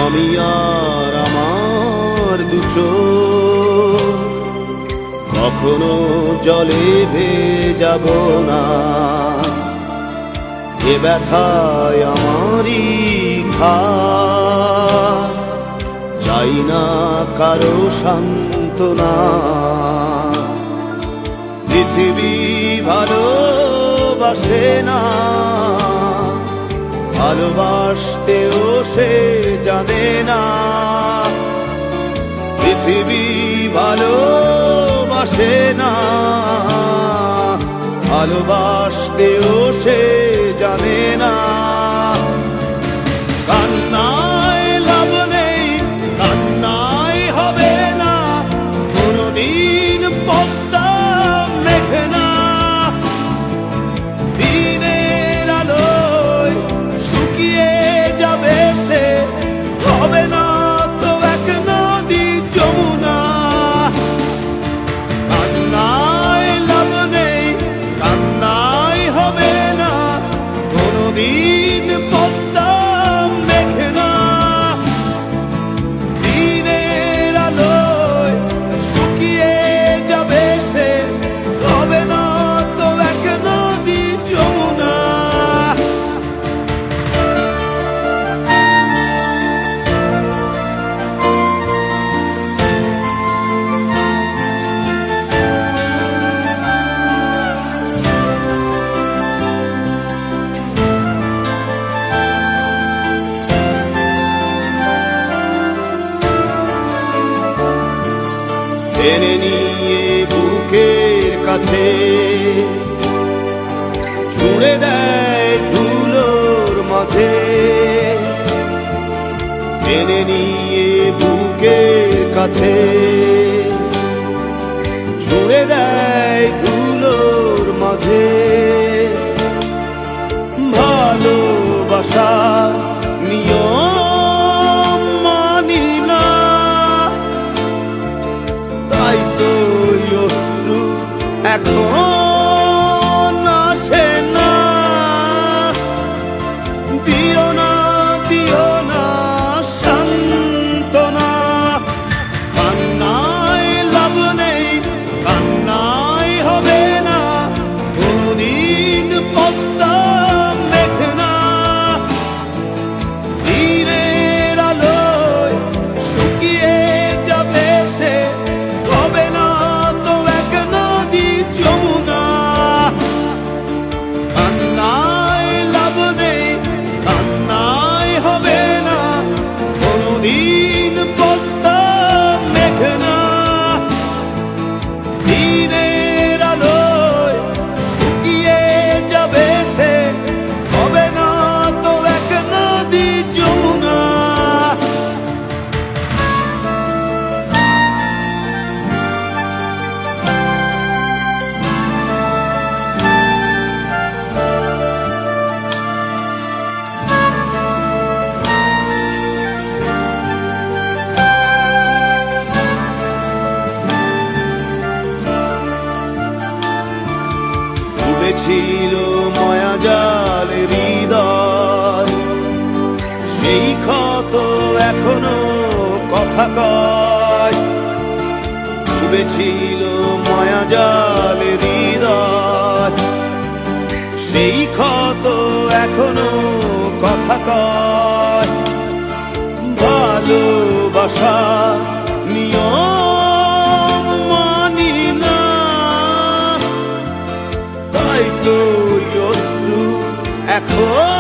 আমি আর আমার দু চোখ কখনো জলে ভেজাব না। এ ব্যথায় আমারই ঘাত, চাই না কারো সান্ত্বনা। পৃথিবী ভালোবাসে না, ভালোবাসতেও সে জানে না। পৃথিবী ভালোবাসে না, ভালোবাসতেও সে জানে না। কান্নায় লাভ নেই, কান্নায় হবে না, কোনদিন পদ্মা মেঘে না। দিনের আলোয় শুকিয়ে যাবে সে, হবে না তো এক নদী যমুনা। কান্নায় লাভ নেই, কান্নায় হবে না, কোনদিন পদ্মা মেঘে না। দিনের আলোয় শুকিয়ে যাবে সে, হবে না তো এক নদী যমুনা। টেনে নিয়ে বুকের কাছে ছুঁড়ে দেয় ধুলোর মাঝে। টেনে নিয়ে বুকের কাছে ছুঁড়ে দেয় ধুলোর মাঝে। ভালোবাসা নিয়ম মানি না, তাই তো অশ্রু এখন আসে না। দিও না, দিও না সান্ত্বনা। কান্নায় লাভ নেই, কান্নায় হবে না, কোনদিন পদ্মা মেঘে না। দিনের আলোয় শুকিয়ে যাবে সে, হবে না তো এক নদী যমুনা। কান্নায় লাভ নেই, কান্নায় হবে না, কোনদিন পদ্মা মেঘে না। দিনের আলোয় শুকিয়ে যাবে সে, হবে না তো এক নদী যমুনা। ছিল মায়াজাল হৃদয়, সেই ক্ষত এখনো কথা কয়। ডুবেছিল মায়াজাল হৃদয়, সেই ক্ষত এখনো কথা কয়। ভালোবাসা নিয়ম মানি না, তাই তো অশ্রু এখন